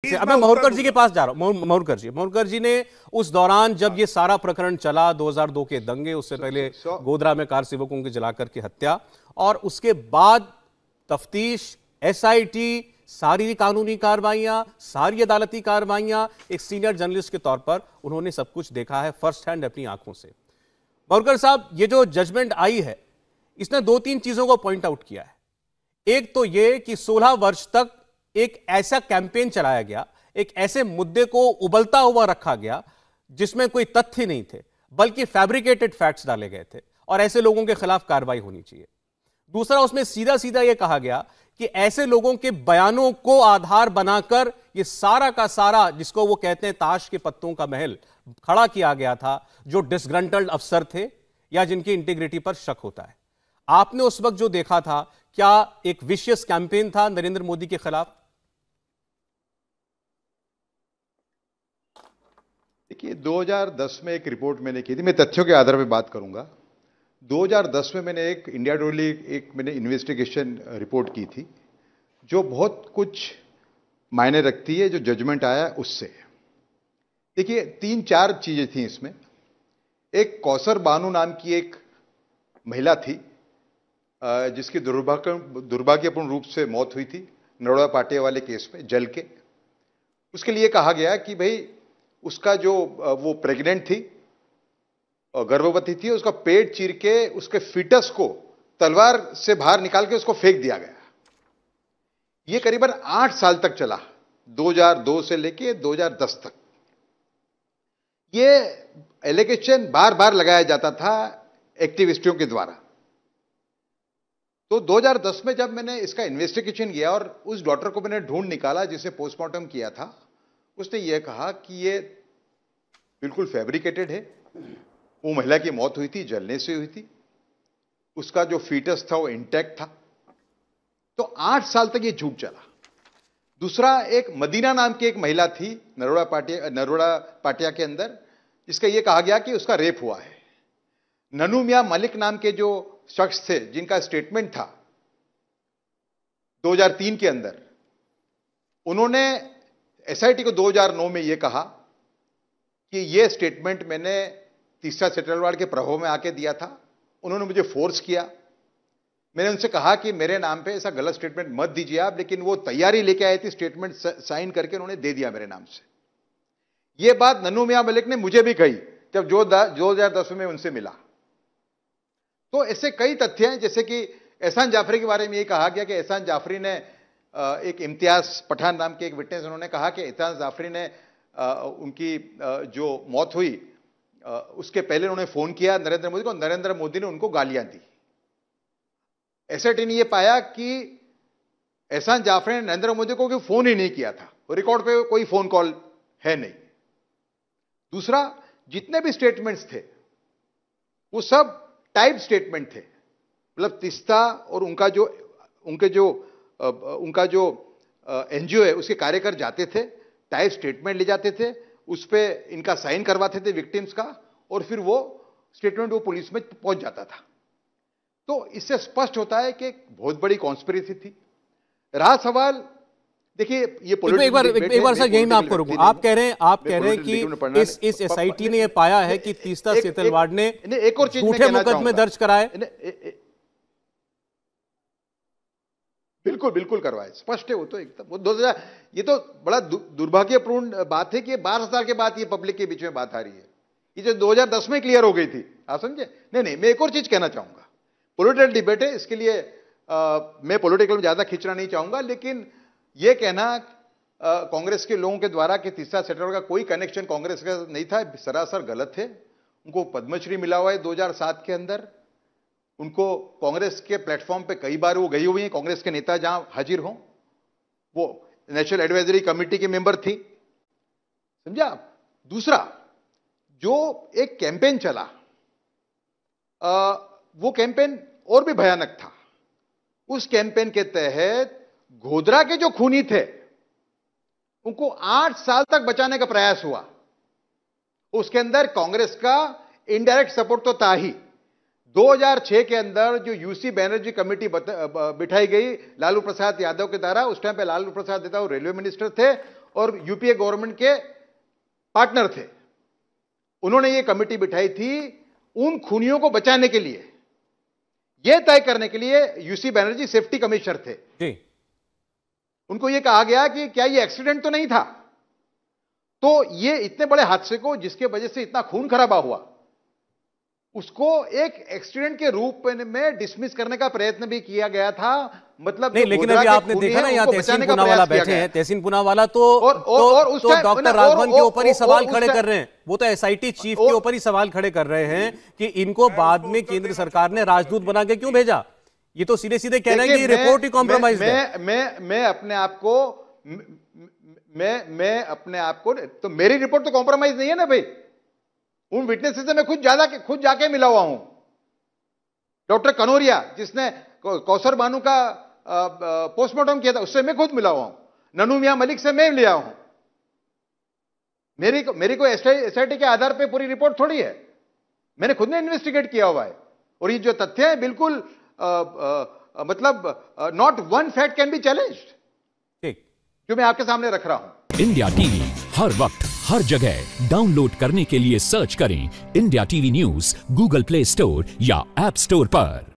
से अब मैं माहूरकर जी के पास जा रहा हूं। माहूरकर जी ने उस दौरान जब ये सारा प्रकरण चला, 2002 के दंगे, उससे पहले गोधरा में कार सेवकों की जलाकर की हत्या, और उसके बाद तफ्तीश, एसआईटी, सारी कानूनी कार्रवाइयां, सारी अदालती कार्रवाइयां, एक सीनियर जर्नलिस्ट के तौर पर उन्होंने सब कुछ देखा है फर्स्ट हैंड अपनी आंखों से। माहूरकर साहब, ये जो जजमेंट आई है इसने 2-3 चीजों को पॉइंट आउट किया है। एक तो यह कि 16 वर्ष तक एक ऐसा कैंपेन चलाया गया, एक ऐसे मुद्दे को उबलता हुआ रखा गया जिसमें कोई तथ्य नहीं थे, बल्कि फैब्रिकेटेड फैक्ट्स डाले गए थे, और ऐसे लोगों के खिलाफ कार्रवाई होनी चाहिए। दूसरा, उसमें सीधा सीधा यह कहा गया कि ऐसे लोगों के बयानों को आधार बनाकर यह सारा का सारा, जिसको वो कहते हैं ताश के पत्तों का महल, खड़ा किया गया था, जो डिसग्रंटल्ड अफसर थे या जिनकी इंटीग्रिटी पर शक होता है। आपने उस वक्त जो देखा था, क्या एक विशियस कैंपेन था नरेंद्र मोदी के खिलाफ? देखिए, 2010 में एक रिपोर्ट मैंने की थी, मैं तथ्यों के आधार पर बात करूंगा। 2010 में मैंने एक इंडिया टुडे एक मैंने इन्वेस्टिगेशन रिपोर्ट की थी, जो बहुत कुछ मायने रखती है, जो जजमेंट आया उससे। देखिए, 3-4 चीजें थी इसमें। एक कौसर बानू नाम की एक महिला थी, जिसकी दुर्भाग्यपूर्ण रूप से मौत हुई थी नरोड़ा पाटिया वाले केस में जल के। उसके लिए कहा गया कि भाई उसका जो वो प्रेग्नेंट थी, गर्भवती थी, उसका पेट चीर के उसके फीटस को तलवार से बाहर निकाल के उसको फेंक दिया गया। यह करीबन 8 साल तक चला, 2002 से लेके 2010 तक। यह एलिगेशन बार बार लगाया जाता था एक्टिविस्टों के द्वारा। तो 2010 में जब मैंने इसका इन्वेस्टिगेशन किया और उस डॉक्टर को मैंने ढूंढ निकाला जिसे पोस्टमार्टम किया था, उसने यह कहा कि यह बिल्कुल फैब्रिकेटेड है। वो महिला की मौत हुई थी, जलने से हुई थी, उसका जो फीटस था वो इंटैक्ट था। तो 8 साल तक ये झूठ चला। दूसरा, एक मदीना नाम की एक महिला थी नरोड़ा पाटिया के अंदर, जिसका यह कहा गया कि उसका रेप हुआ है। ननू मियां मलिक नाम के जो शख्स थे, जिनका स्टेटमेंट था 2003 के अंदर, उन्होंने एसआईटी को 2009 में यह कहा कि यह स्टेटमेंट मैंने तीसरा सेटलवाड़ के प्रभाव में आके दिया था। उन्होंने मुझे फोर्स किया। मैंने उनसे कहा कि मेरे नाम पे ऐसा गलत स्टेटमेंट मत दीजिए आप, लेकिन वो तैयारी लेके आए थे, स्टेटमेंट साइन करके उन्होंने दे दिया मेरे नाम से। यह बात नन्नू मियां मलिक ने मुझे भी कही जब 2010 में उनसे मिला। तो ऐसे कई तथ्य हैं, जैसे कि एहसान जाफरी के बारे में यह कहा गया कि एहसान जाफरी ने, एक इम्तियाज पठान नाम के एक विटनेस, उन्होंने कहा कि एहसान जाफरी ने उनकी जो मौत हुई उसके पहले उन्होंने फोन किया नरेंद्र मोदी को, नरेंद्र मोदी ने उनको गालियां दी। एसआईटी ने यह पाया कि एहसान जाफरी ने नरेंद्र मोदी को कोई फोन ही नहीं किया था, रिकॉर्ड पे कोई फोन कॉल है नहीं। दूसरा, जितने भी स्टेटमेंट्स थे वो सब टाइप स्टेटमेंट थे, मतलब तीस्ता और उनका जो एनजीओ है उसके कार्यकर जाते थे, टाइप स्टेटमेंट ले जाते थे, उस पे इनका साइन करवाते थे विक्टिम्स का, और फिर वो स्टेटमेंट वो पुलिस में पहुंच जाता था। तो इससे स्पष्ट होता है कि एक बहुत बड़ी कॉन्स्पिरेसी थी। रहा सवाल, देखिए ये एक बार सर यही मैं आपको रोकूं। आप कह रहे हैं कि इस एसआईटी ने यह पाया है कि तीस्ता सेतलवाड़ ने एक और चीज झूठे मुकदमे दर्ज कराए। बिल्कुल करवाए, स्पष्ट है वो तो एकदम। वो 2000, ये तो बड़ा दुर्भाग्यपूर्ण बात है कि 12 साल के बाद ये पब्लिक के बीच में बात आ रही है। ये जो 2010 में क्लियर हो गई थी, आप समझे? नहीं, मैं एक और चीज कहना चाहूंगा। पॉलिटिकल डिबेट है, इसके लिए मैं पॉलिटिकल में ज्यादा खींचना नहीं चाहूंगा, लेकिन यह कहना कांग्रेस के लोगों के द्वारा कि तीसरा सेक्टर का कोई कनेक्शन कांग्रेस का नहीं था, सरासर गलत है। उनको पद्मश्री मिला हुआ है 2007 के अंदर। उनको कांग्रेस के प्लेटफॉर्म पे कई बार वो गई हुई हैं, कांग्रेस के नेता जहां हाजिर हों। वो नेशनल एडवाइजरी कमेटी के मेंबर थी, समझा आप? दूसरा, जो एक कैंपेन चला, वो कैंपेन और भी भयानक था। उस कैंपेन के तहत गोधरा के जो खूनी थे उनको 8 साल तक बचाने का प्रयास हुआ। उसके अंदर कांग्रेस का इनडायरेक्ट सपोर्ट तो था ही। 2006 के अंदर जो यूसी बैनर्जी कमेटी बिठाई गई लालू प्रसाद यादव के द्वारा, उस टाइम पे लालू प्रसाद यादव रेलवे मिनिस्टर थे, और यूपीए गवर्नमेंट के पार्टनर थे। उन्होंने ये कमेटी बिठाई थी उन खूनियों को बचाने के लिए, यह तय करने के लिए यूसी बनर्जी सेफ्टी कमिश्नर थे जी। उनको यह कहा गया कि क्या ये एक्सीडेंट तो नहीं था। तो ये इतने बड़े हादसे को जिसके वजह से इतना खून खराबा हुआ, उसको एक एक्सीडेंट के रूप में डिसमिस करने का प्रयत्न भी किया गया था। मतलब नहीं, लेकिन अभी आपने देखा ना, यहाँ तहसीन पूनावाला बैठे हैं, तहसीन पूनावाला तो डॉक्टर राघवन के ऊपर ही सवाल खड़े कर रहे हैं। वो तो एसआईटी चीफ के ऊपर ही सवाल खड़े कर रहे हैं कि इनको बाद में केंद्र सरकार ने राजदूत बना के क्यों भेजा। ये तो सीधे सीधे कह रहे हैं कि रिपोर्ट ही कॉम्प्रोमाइज है। मैं अपने आप को तो मेरी रिपोर्ट तो कॉम्प्रोमाइज नहीं है ना भाई। उन विटनेसेस से मैं खुद जाके मिला हुआ हूं। डॉक्टर कनोरिया जिसने कौसर बानू का पोस्टमार्टम किया था, उससे मैं खुद मिला हुआ हूं। ननू मियां मलिक से मैं लिया हूं। मेरी को एसआईटी के आधार पे पूरी रिपोर्ट थोड़ी है, मैंने खुद ने इन्वेस्टिगेट किया हुआ है। और ये जो तथ्य है बिल्कुल मतलब not one fact can be challenged, ठीक, जो मैं आपके सामने रख रहा हूं। इंडिया टीवी हर वक्त हर जगह डाउनलोड करने के लिए सर्च करें India TV news Google play store या ऐप स्टोर पर।